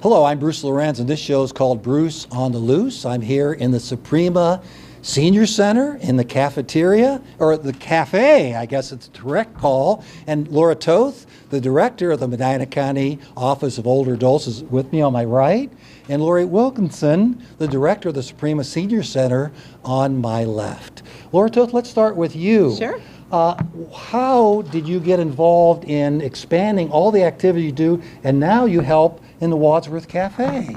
Hello, I'm Bruce Lorincz, and this show is called Bruce on the Loose. I'm here in the Soprema Senior Center in the cafeteria, or the cafe, I guess it's a correct call. And Laura Toth, the director of the Medina County Office of Older Adults, is with me on my right. And Lori Wilkinson, the director of the Soprema Senior Center, on my left. Laura Toth, let's start with you. Sure. How did you get involved in expanding all the activity you do, and now you help in the Wadsworth Cafe?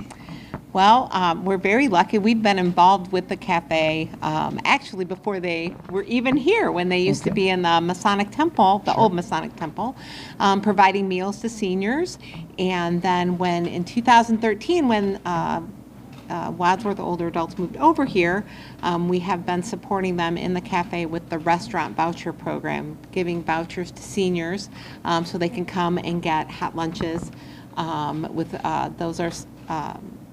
Well, we're very lucky. We've been involved with the cafe actually before they were even here, when they used to be in the Masonic Temple, the old Masonic Temple, providing meals to seniors. And then in 2013, when Wadsworth Older Adults moved over here, we have been supporting them in the cafe with the restaurant voucher program, giving vouchers to seniors so they can come and get hot lunches. Those are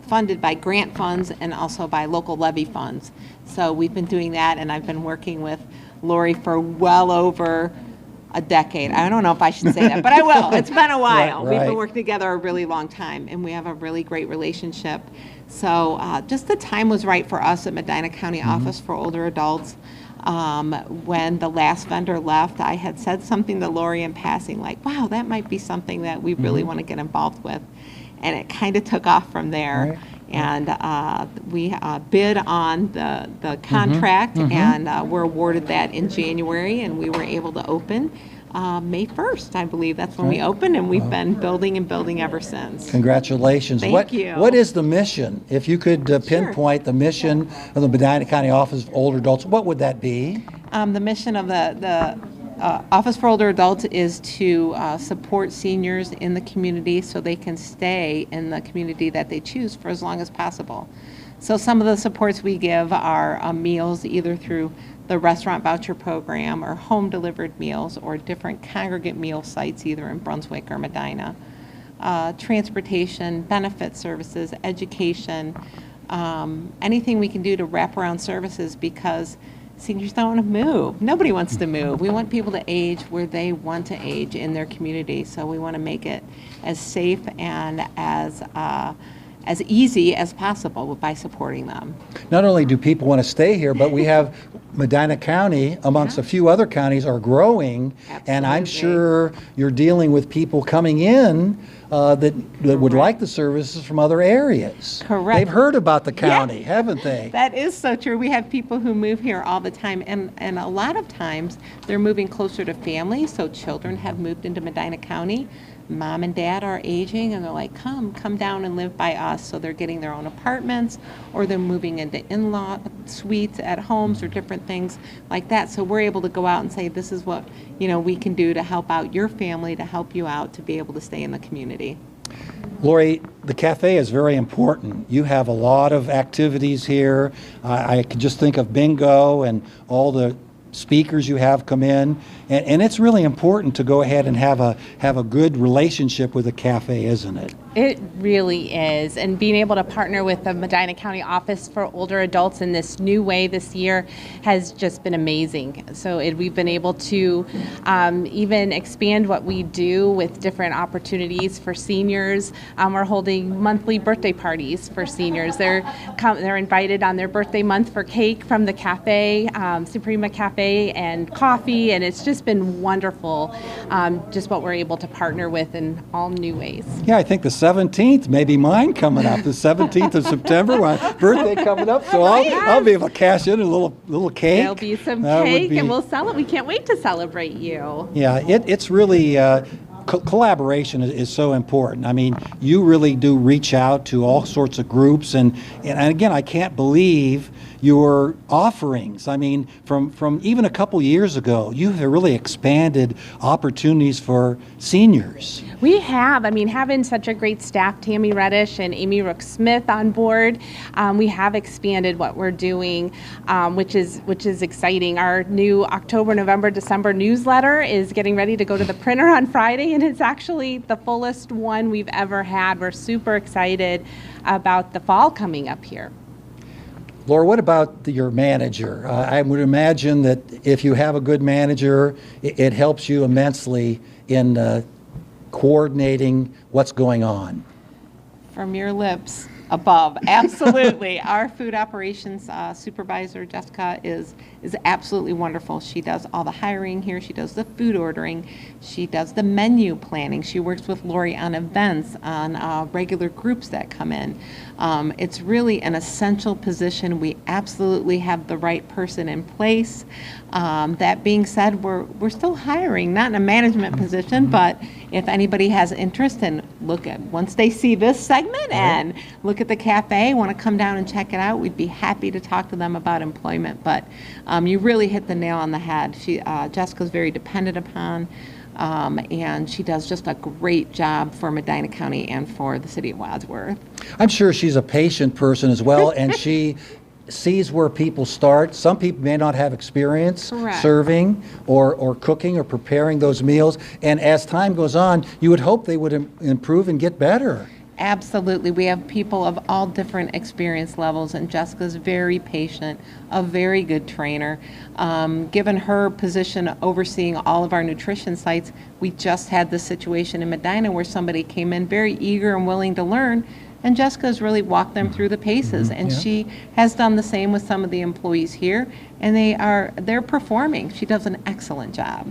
funded by grant funds and also by local levy funds. So we've been doing that, and I've been working with Lori for well over a decade. I don't know if I should say that, but I will. It's been a while. Right. We've been working together a really long time, and we have a really great relationship. So just the time was right for us at Medina County Office for Older Adults. When the last vendor left, I had said something to Lori in passing, like, wow, that might be something that we really want to get involved with. And it kind of took off from there. Right. And we bid on the contract, and were awarded that in January, and we were able to open May 1st, I believe. That's when we opened, and we've been building and building ever since. Congratulations. Thank you. What is the mission? If you could pinpoint the mission of the Medina County Office of Older Adults, what would that be? The mission of the Office for Older Adults is to support seniors in the community so they can stay in the community that they choose for as long as possible. So some of the supports we give are meals, either through the restaurant voucher program or home delivered meals, or different congregate meal sites either in Brunswick or Medina. Transportation, benefit services, education, anything we can do to wrap around services, because seniors don't want to move. Nobody wants to move. We want people to age where they want to age in their community. So we want to make it as safe and as easy as possible by supporting them. Not only do people want to stay here, but we have Medina County, amongst a few other counties, are growing. Absolutely. And I'm sure you're dealing with people coming in that would like the services from other areas. Correct. They've heard about the county, haven't they? That is so true. We have people who move here all the time, and a lot of times they're moving closer to family, so children have moved into Medina County. Mom and dad are aging, and they're like, come down and live by us. So they're getting their own apartments, or they're moving into in-law suites at homes, or different things like that. So we're able to go out and say, this is what we can do to help out your family, to help you out to be able to stay in the community. Lori, the cafe is very important. You have a lot of activities here. I could just think of bingo and all the speakers you have come in, and it's really important to go ahead and have a good relationship with the cafe, isn't it? It really is, and being able to partner with the Medina County Office for Older Adults in this new way this year has just been amazing. So we've been able to even expand what we do with different opportunities for seniors. We're holding monthly birthday parties for seniors. They're invited on their birthday month for cake from the cafe, Soprema Cafe, and coffee, and it's just been wonderful, just what we're able to partner with in all new ways. Yeah, I think the 17th, maybe mine coming up, the 17th of September, my birthday coming up, so I'll be able to cash in a little cake. There'll be some cake, and we'll sell it. We can't wait to celebrate you. Yeah, it's really, collaboration is so important. I mean, you really do reach out to all sorts of groups, and again, I can't believe your offerings. I mean, from even a couple years ago, you have really expanded opportunities for seniors. We have. I mean, having such a great staff, Tammy Reddish and Amy Rook-Smith on board, we have expanded what we're doing, which is exciting. Our new October, November, December newsletter is getting ready to go to the printer on Friday, and it's actually the fullest one we've ever had. We're super excited about the fall coming up here. Laura, what about your manager? I would imagine that if you have a good manager, it helps you immensely in coordinating what's going on. From your lips above, absolutely. Our food operations supervisor, Jessica, is absolutely wonderful. She does all the hiring here. She does the food ordering. She does the menu planning. She works with Lori on events, on regular groups that come in. It's really an essential position. We absolutely have the right person in place. That being said, we're still hiring, not in a management position, but if anybody has interest and once they see this segment and look at the cafe, want to come down and check it out, we'd be happy to talk to them about employment. But you really hit the nail on the head. Jessica's very dependent upon, and she does just a great job for Medina County and for the City of Wadsworth. I'm sure she's a patient person as well, and she sees where people start. Some people may not have experience Correct. serving or cooking or preparing those meals, and as time goes on, you would hope they would improve and get better. Absolutely. We have people of all different experience levels, and Jessica's very patient, a very good trainer. Given her position overseeing all of our nutrition sites, we just had this situation in Medina where somebody came in very eager and willing to learn, and Jessica's really walked them through the paces, and she has done the same with some of the employees here, and they're performing. She does an excellent job.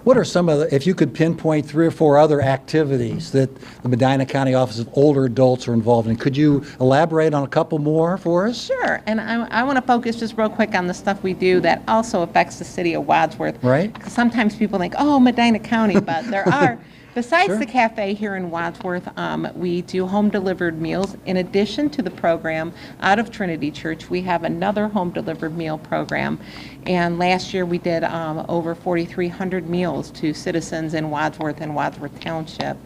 What are some of the, if you could pinpoint 3 or 4 other activities that the Medina County Office of Older Adults are involved in? Could you elaborate on a couple more for us? Sure, and I want to focus just real quick on the stuff we do that also affects the City of Wadsworth. Right. Because sometimes people think, oh, Medina County, but there are. Besides Sure. the cafe here in Wadsworth, we do home-delivered meals. In addition to the program out of Trinity Church, we have another home-delivered meal program. And last year we did over 4,300 meals to citizens in Wadsworth and Wadsworth Township.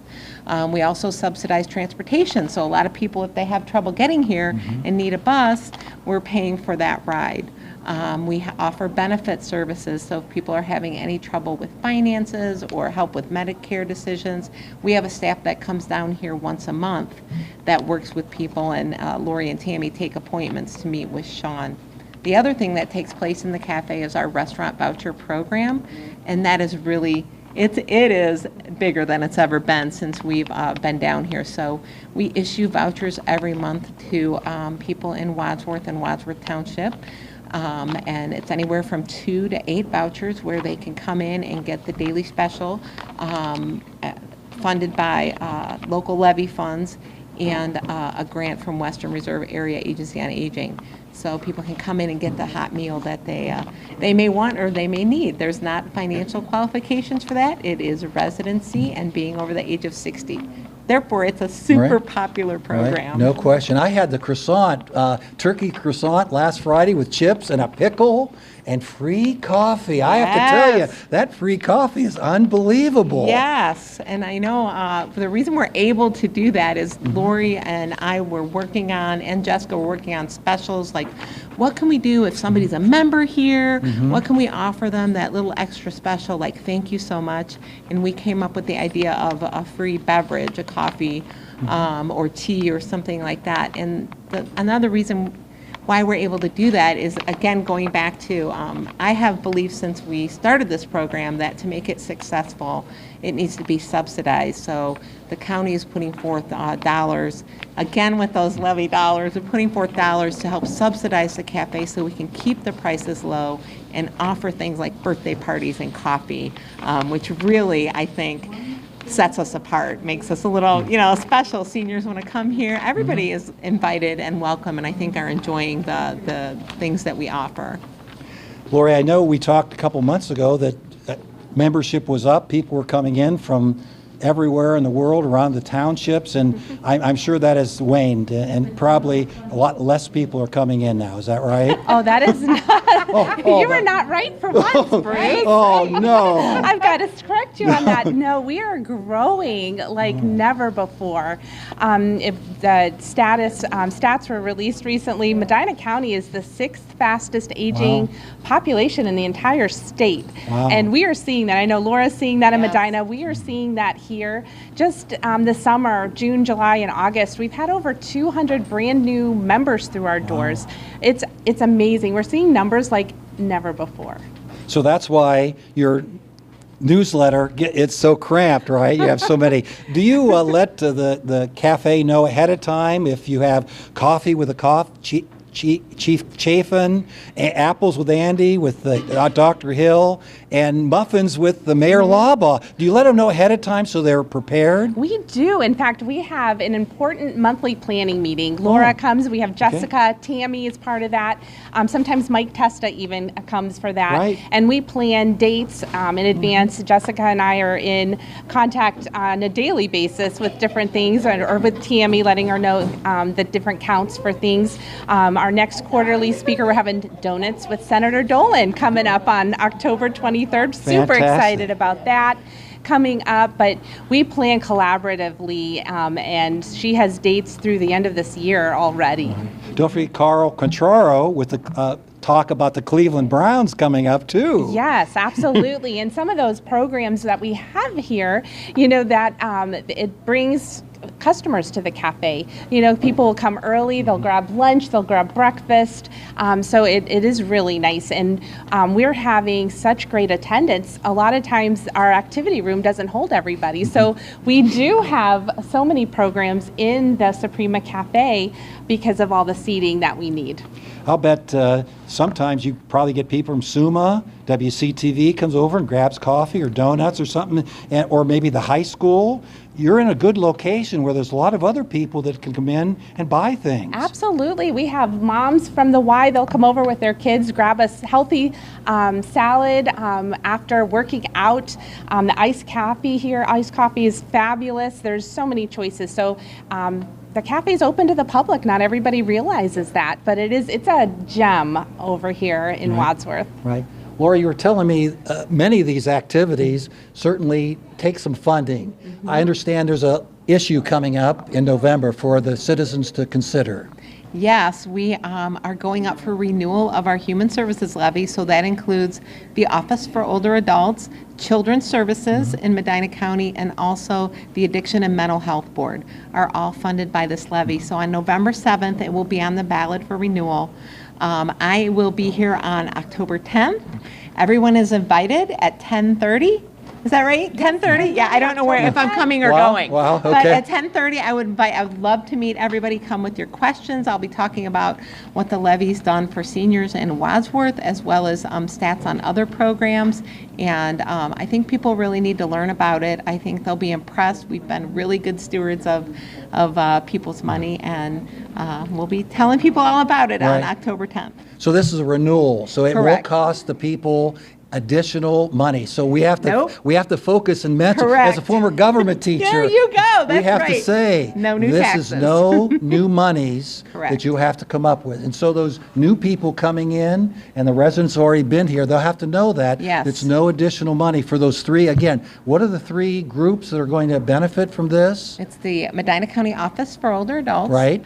We also subsidize transportation, so a lot of people, if they have trouble getting here and need a bus, we're paying for that ride. We offer benefit services, so if people are having any trouble with finances or help with Medicare decisions, we have a staff that comes down here once a month that works with people, and Lori and Tammy take appointments to meet with Sean. The other thing that takes place in the cafe is our restaurant voucher program, and that is really, it is bigger than it's ever been since we've been down here. So we issue vouchers every month to people in Wadsworth and Wadsworth Township. And it's anywhere from 2 to 8 vouchers where they can come in and get the daily special funded by local levy funds and a grant from Western Reserve Area Agency on Aging. So people can come in and get the hot meal that they may want or they may need. There's not financial qualifications for that. It is residency and being over the age of 60. Therefore, it's a super popular program. Right. No question. I had the croissant, turkey croissant last Friday with chips and a pickle and free coffee. I have to tell you, that free coffee is unbelievable. Yes, and I know the reason we're able to do that is Lori and I were working on, and Jessica were working on specials like, what can we do if somebody's a member here? What can we offer them, that little extra special, like thank you so much? And we came up with the idea of a free beverage, a coffee or tea or something like that. And another reason why we're able to do that is, again, going back to, I have believed since we started this program that to make it successful, it needs to be subsidized. So the county is putting forth dollars, again with those levy dollars, we're putting forth dollars to help subsidize the cafe so we can keep the prices low and offer things like birthday parties and coffee, which really, I think, sets us apart, makes us a little, special. Seniors want to come here. Everybody is invited and welcome, and I think are enjoying the things that we offer. Lori, I know we talked a couple months ago that membership was up. People were coming in from everywhere in the world, around the townships, and I'm sure that has waned, and probably a lot less people are coming in now. Is that right? Oh, that is not. You were not right for once, Bruce. Oh, no. I've got to correct you on that. No, we are growing like never before. If the stats were released recently, Medina County is the 6th fastest aging population in the entire state. Wow. And we are seeing that. I know Laura's seeing that in Medina. We are seeing that here. Just this summer, June, July, and August, we've had over 200 brand new members through our doors. It's amazing. We're seeing numbers like never before. So that's why you're newsletter, it's so cramped, right? You have so many. Do you let the cafe know ahead of time if you have coffee with Chief Chafin, apples with Andy, with Dr. Hill, and muffins with the Mayor Labaugh? Do you let them know ahead of time so they're prepared? We do. In fact, we have an important monthly planning meeting. Laura comes. We have Jessica. Okay. Tammy is part of that. Sometimes Mike Testa even comes for that. Right. And we plan dates in advance. Jessica and I are in contact on a daily basis with different things, or with Tammy, letting her know the different counts for things. Our next quarterly speaker, we're having donuts with Senator Dolan coming up on October 23rd. Super excited about that coming up, but we plan collaboratively, and she has dates through the end of this year already. Don't forget Carl Contraro with the talk about the Cleveland Browns coming up too. Yes, absolutely. And some of those programs that we have here, that it brings customers to the cafe. People will come early, they'll grab lunch, they'll grab breakfast. So it is really nice. And we're having such great attendance. A lot of times our activity room doesn't hold everybody. So we do have so many programs in the Soprema Cafe because of all the seating that we need. I'll bet sometimes you probably get people from SUMA, WCTV comes over and grabs coffee or donuts or something, or maybe the high school. You're in a good location where there's a lot of other people that can come in and buy things. Absolutely. We have moms from the Y. They'll come over with their kids, grab a healthy salad after working out. The iced coffee here, iced coffee is fabulous. There's so many choices. So the cafe is open to the public. Not everybody realizes that, but it's a gem over here in Wadsworth. Right. Laura, you were telling me many of these activities certainly take some funding. Mm-hmm. I understand there's an issue coming up in November for the citizens to consider. Yes, we are going up for renewal of our Human Services Levy, so that includes the Office for Older Adults, Children's Services in Medina County, and also the Addiction and Mental Health Board are all funded by this levy. So on November 7th, it will be on the ballot for renewal. I will be here on October 10th. Everyone is invited at 10:30. Is that right? 10:30? Yeah, I don't know if I'm coming or going. Wow, okay. But at 10:30, I would love to meet everybody. Come with your questions. I'll be talking about what the levy's done for seniors in Wadsworth, as well as stats on other programs. And I think people really need to learn about it. I think they'll be impressed. We've been really good stewards of people's money, and we'll be telling people all about it on October 10th. So this is a renewal, so it Correct. won't cost the people additional money. So we have to focus and mention. Correct. As a former government teacher, there you go. That's we have right. to say no new this taxes. is no new monies Correct. that you have to come up with. And so those new people coming in, and the residents who already been here, they'll have to know that it's no additional money for those three. Again, what are the three groups that are going to benefit from this? It's the Medina County Office for Older Adults, right?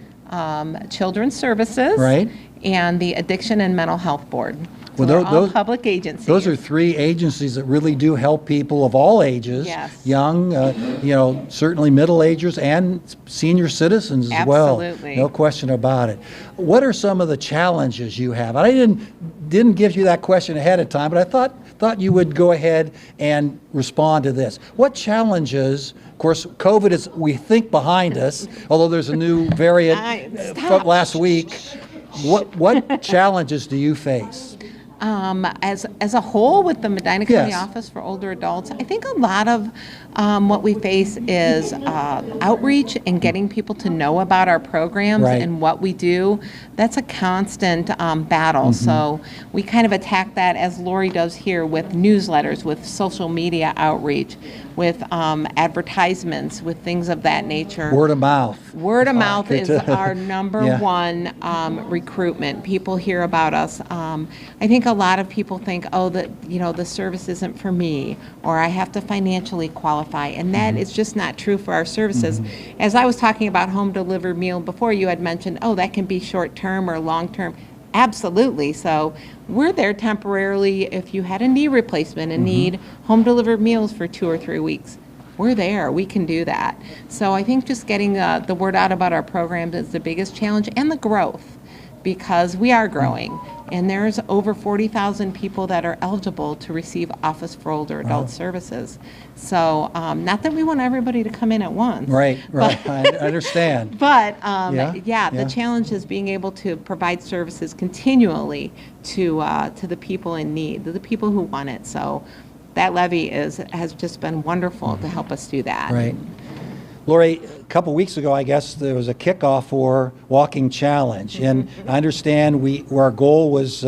Children's Services, right, and the Addiction and Mental Health Board. So Well, all public agencies. Those are three agencies that really do help people of all ages, young, certainly middle agers and senior citizens as well. Absolutely. No question about it. What are some of the challenges you have? I didn't give you that question ahead of time, but I thought you would go ahead and respond to this. What challenges? Of course, COVID is, we think, behind us, although there's a new variant from last week. What challenges do you face? As a whole, with the Medina County Office for Older Adults, I think a lot of what we face is outreach and getting people to know about our programs and what we do. That's a constant battle. Mm-hmm. So we kind of attack that, as Lori does here, with newsletters, with social media outreach, with advertisements, with things of that nature. Word of mouth. Word of mouth is our number one recruitment. People hear about us. I think a lot of people think, the service isn't for me, or I have to financially qualify, and that is just not true for our services. Mm-hmm. As I was talking about home delivered meal before, you had mentioned, that can be short-term or long-term. Absolutely. So we're there temporarily if you had a knee replacement and need home delivered meals for 2 or 3 weeks. We're there. We can do that. So I think just getting the word out about our programs is the biggest challenge, and the growth, because we are growing. and there's over 40,000 people that are eligible to receive Office for Older Adult Services. So not that we want everybody to come in at once. Right, right. I understand. But Yeah. the challenge is being able to provide services continually to the people in need, to the people who want it. So that levy has just been wonderful to help us do that. Right. Lori, a couple weeks ago, I guess there was a kickoff for Walking Challenge, and I understand our goal was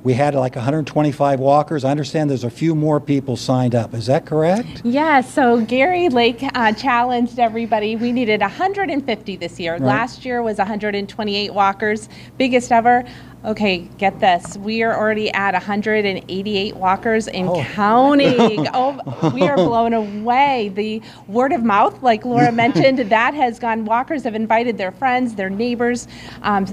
we had like 125 walkers. I understand there's a few more people signed up. Is that correct? Yeah, so Gary Lake challenged everybody. We needed 150 this year. Right. Last year was 128 walkers, biggest ever. Okay, get this. We are already at 188 walkers and counting. Oh, we are blown away. The word of mouth, like Laura mentioned, that has gone. Walkers have invited their friends, their neighbors.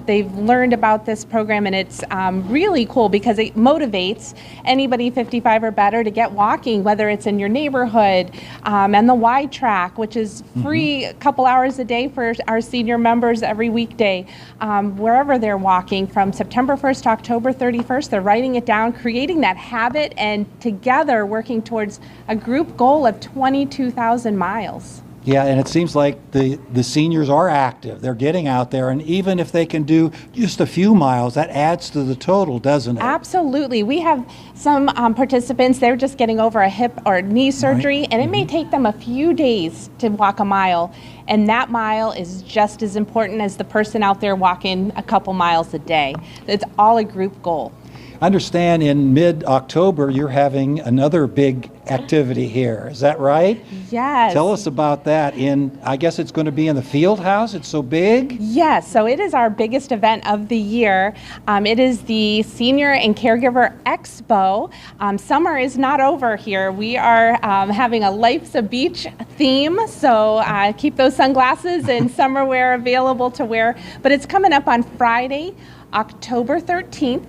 They've learned about this program, and it's really cool because it motivates anybody 55 or better to get walking, whether it's in your neighborhood, and the Y track, which is free a couple hours a day for our senior members every weekday, wherever they're walking from September 1st to October 31st. They're writing it down, creating that habit, and together working towards a group goal of 22,000 miles. Yeah, and it seems like the seniors are active. They're getting out there, and even if they can do just a few miles, that adds to the total, doesn't it? Absolutely. We have some participants, they're just getting over a hip or knee surgery, and it may take them a few days to walk a mile, and that mile is just as important as the person out there walking a couple miles a day. It's all a group goal. I understand in mid-October you're having another big activity here. Is that right? Yes. Tell us about that. I guess it's going to be in the field house. It's so big. Yes, so it is our biggest event of the year. It is the Senior and Caregiver Expo. Summer is not over here. We are having a Life's a Beach theme, so keep those sunglasses and summer wear available to wear. But it's coming up on Friday, October 13th.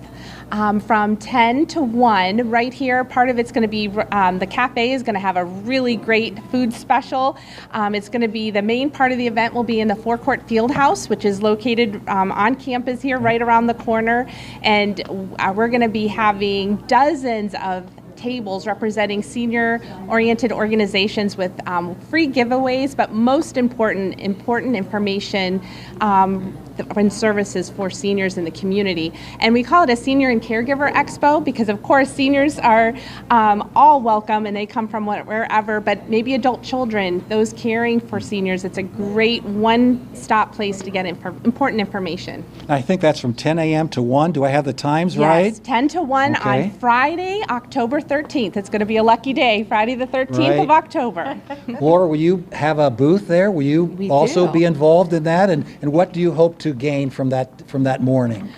From 10 to 1 right here. Part of it's going to be, the cafe is going to have a really great food special. It's going to be, the main part of the event will be in the forecourt field house, which is located on campus here right around the corner. And we're going to be having dozens of tables representing senior-oriented organizations with free giveaways, but most important information and services for seniors in the community. And we call it a Senior and Caregiver Expo because, of course, seniors are all welcome and they come from wherever, but maybe adult children, those caring for seniors, it's a great one-stop place to get important information. I think that's from 10 a.m. to 1. Do I have the times right? Yes, 10 to 1 Okay. on Friday, October 13th. It's going to be a lucky day, Friday the 13th of October. Laura, will you have a booth there? Will you We also do. be involved in that? And what do you hope to gain from that morning?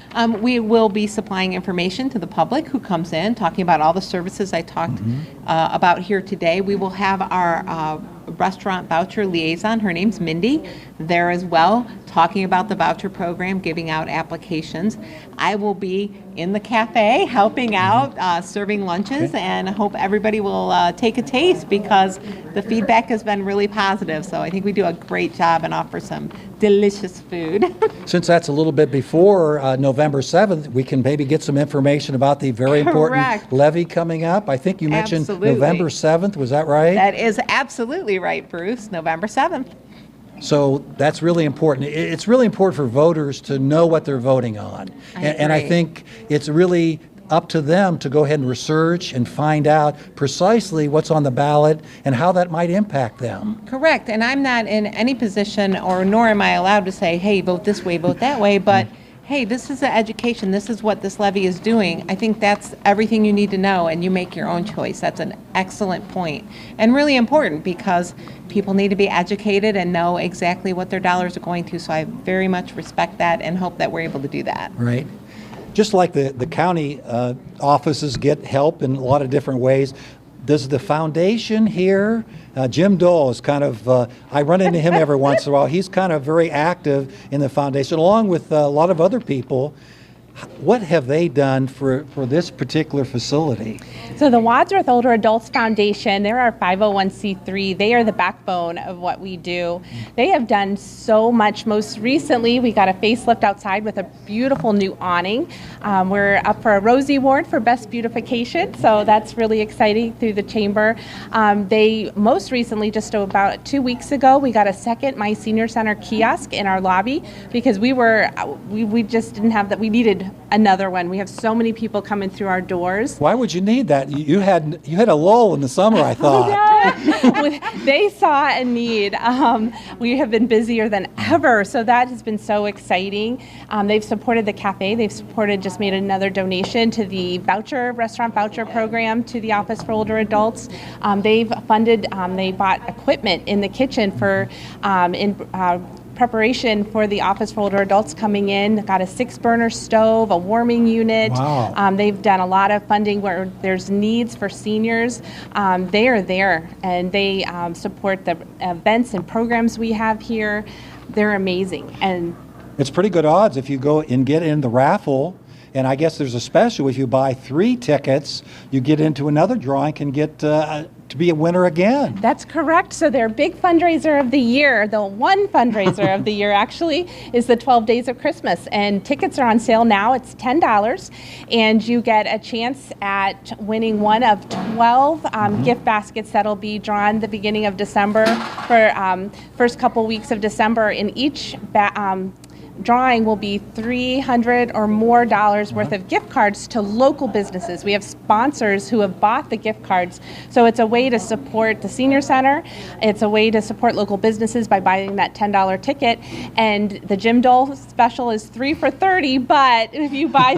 We will be supplying information to the public who comes in, talking about all the services I talked about here today. We will have our restaurant voucher liaison, her name's Mindy, there as well, talking about the voucher program, giving out applications. I will be in the cafe helping out, serving lunches, and I hope everybody will take a taste because the feedback has been really positive. So I think we do a great job and offer some delicious food. Since that's a little bit before November 7th, we can maybe get some information about the very important Correct. levy coming up. I think you mentioned Absolutely. November 7th. Was that right? That is absolutely right, Bruce, November 7th. So that's really important. It's really important for voters to know what they're voting on. And I agree. think it's really up to them to go ahead and research and find out precisely what's on the ballot and how that might impact them. Correct, and I'm not in any position, or nor am I allowed to say, hey, vote this way, vote that way, but hey, this is the education, this is what this levy is doing. I think that's everything you need to know, and you make your own choice. That's an excellent point, and really important because people need to be educated and know exactly what their dollars are going to, so I very much respect that and hope that we're able to do that. Right. Just like the county offices get help in a lot of different ways, does the foundation here, Jim Dole is kind of, I run into him every once in a while, he's kind of very active in the foundation along with a lot of other people. what have they done for this particular facility? So the Wadsworth Older Adults Foundation, they're our 501c3. They are the backbone of what we do. They have done so much. Most recently, we got a facelift outside with a beautiful new awning. We're up for a Rosie Award for Best Beautification, so that's really exciting through the chamber. They most recently, just about 2 weeks ago, we got a second My Senior Center kiosk in our lobby because we just didn't have that. We needed another one. We have so many people coming through our doors. Why would you need that? You had a lull in the summer, I thought. They saw a need. We have been busier than ever, so that has been so exciting. They've supported the cafe. They've just made another donation to the restaurant voucher program to the Office for Older Adults. They've funded, they bought equipment in the kitchen for preparation for the Office for Older Adults coming in. Got a 6-burner stove, a warming unit. Wow. They've done a lot of funding where there's needs for seniors. They are there, and they support the events and programs we have here. They're amazing. And it's pretty good odds if you go and get in the raffle. And I guess there's a special. If you buy 3 tickets, you get into another drawing, can get to be a winner again. That's correct. So their big fundraiser of the year, the one fundraiser of the year actually, is the 12 Days of Christmas. And tickets are on sale now. It's $10. And you get a chance at winning one of 12 gift baskets that'll be drawn the beginning of December for first couple weeks of December. In each drawing will be $300 or more worth of gift cards to local businesses. We have sponsors who have bought the gift cards. So it's a way to support the senior center. It's a way to support local businesses by buying that $10 ticket. And the Jim Dole special is 3 for $30, but if you buy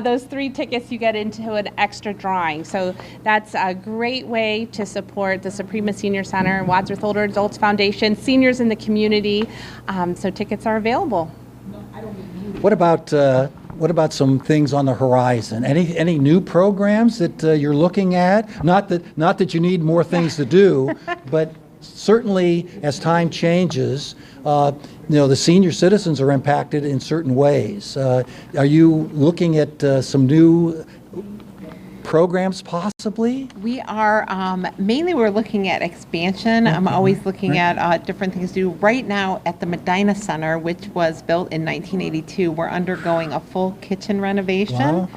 those 3 tickets, you get into an extra drawing. So that's a great way to support the Soprema Senior Center, Wadsworth Older Adults Foundation, seniors in the community. So tickets are available. What about some things on the horizon? Any new programs that you're looking at? Not that you need more things to do, but certainly as time changes, the senior citizens are impacted in certain ways. Are you looking at some new programs possibly? We are, mainly we're looking at expansion. I'm always looking at different things to do. Right now at the Medina Center, which was built in 1982, we're undergoing a full kitchen renovation,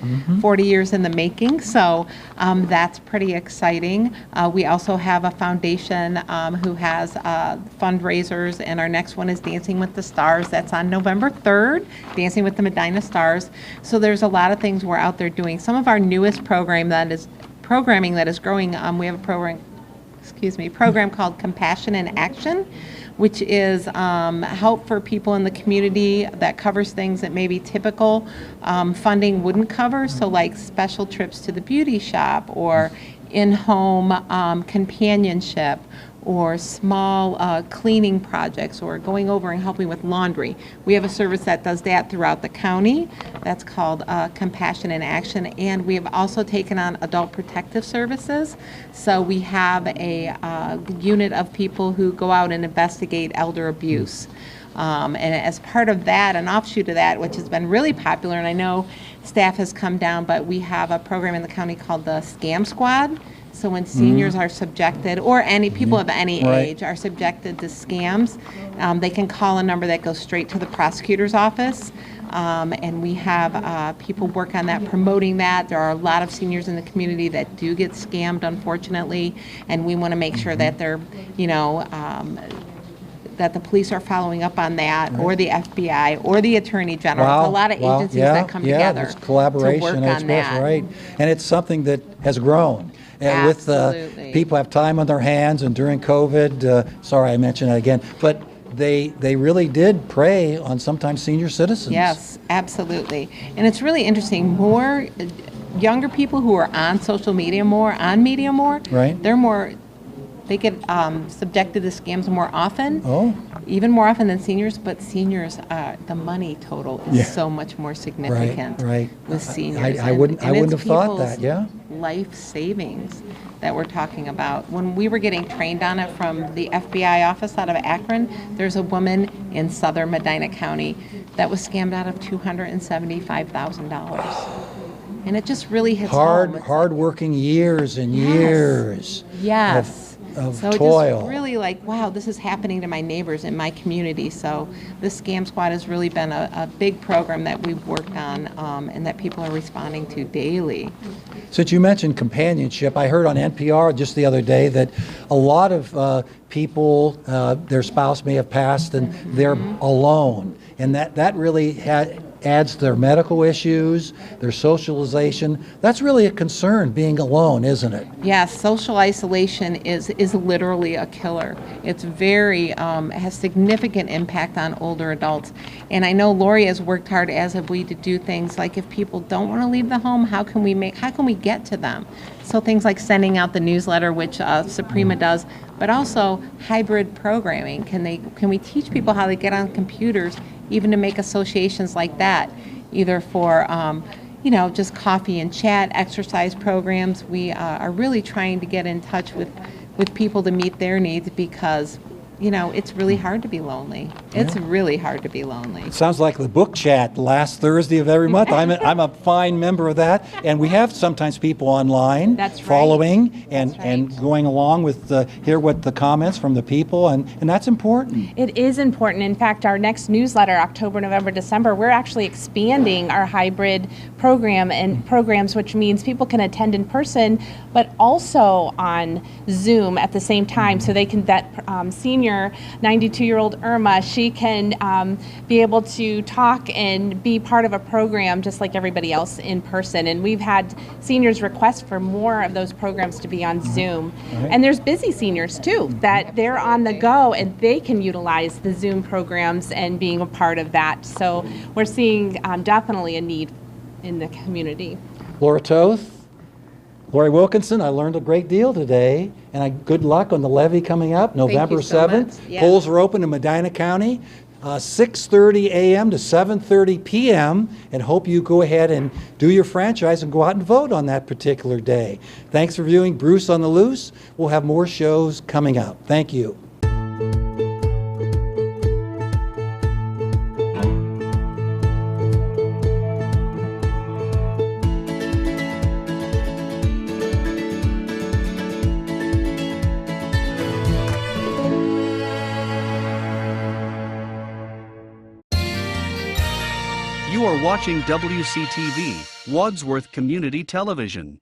40 years in the making. So that's pretty exciting. We also have a foundation who has fundraisers, and our next one is Dancing with the Stars. That's on November 3rd, Dancing with the Medina Stars. So there's a lot of things we're out there doing. Some of our newest programming that is growing. We have a program called Compassion in Action, which is help for people in the community that covers things that maybe typical funding wouldn't cover. So like special trips to the beauty shop, or in-home companionship, or small cleaning projects, or going over and helping with laundry. We have a service that does that throughout the county. That's called Compassion in Action. And we have also taken on adult protective services. So we have a unit of people who go out and investigate elder abuse. And as part of that, an offshoot of that, which has been really popular, and I know staff has come down, but we have a program in the county called the Scam Squad. So when seniors are subjected, or any people of any age are subjected to scams, they can call a number that goes straight to the prosecutor's office. And we have people work on that, promoting that. There are a lot of seniors in the community that do get scammed, unfortunately, and we want to make sure that they're, that the police are following up on that, or the FBI, or the Attorney General. There's a lot of agencies that come together it's collaboration, to work on that. Right. And it's something that has grown. And with people have time on their hands, and during COVID, sorry I mentioned that again, but they really did prey on sometimes senior citizens. Yes, absolutely. And it's really interesting. More younger people who are on social media more, they're more they get subjected to scams more often. Oh. Even more often than seniors, but seniors, the money total is Yeah. so much more significant Right. with seniors. I wouldn't it's have thought people's that, yeah. life savings that we're talking about. When we were getting trained on it from the FBI office out of Akron, there's a woman in southern Medina County that was scammed out of $275,000. And it just really hits home. It's Hard-working years and years Yes. of So toil. just really like, wow, this is happening to my neighbors in my community. So this Scam Squad has really been a big program that we've worked on and that people are responding to daily. Since you mentioned companionship, I heard on NPR just the other day that a lot of people, their spouse may have passed and they're alone. And that really adds to their medical issues, their socialization. That's really a concern, being alone, isn't it? Yes, social isolation is literally a killer. It's very, has significant impact on older adults. And I know Lori has worked hard, as have we, to do things like if people don't want to leave the home, how can we get to them? So things like sending out the newsletter, which Soprema does, but also hybrid programming. Can we teach people how to get on computers, even to make associations like that, either for just coffee and chat, exercise programs. We are really trying to get in touch with people to meet their needs because it's really hard to be lonely. It's really hard to be lonely. It sounds like the book chat last Thursday of every month. I'm a fine member of that, and we have sometimes people online That's right. following and That's right. and going along with hear what the comments from the people, and that's important. It is important. In fact, our next newsletter, October, November, December, we're actually expanding our hybrid program and programs, which means people can attend in person, but also on Zoom at the same time. So they can, senior 92-year-old Irma, she can be able to talk and be part of a program just like everybody else in person. And we've had seniors request for more of those programs to be on Zoom. Right. And there's busy seniors too, that they're on the go and they can utilize the Zoom programs and being a part of that. So we're seeing definitely a need in the community. Laura Toth, Lori Wilkinson, I learned a great deal today, and good luck on the levy coming up, November you so 7th. much. Yeah. Polls are open in Medina County, 6:30 a.m. to 7:30 p.m., and hope you go ahead and do your franchise and go out and vote on that particular day. Thanks for viewing Bruce on the Loose. We'll have more shows coming up. Thank you. You are watching WCTV, Wadsworth Community Television.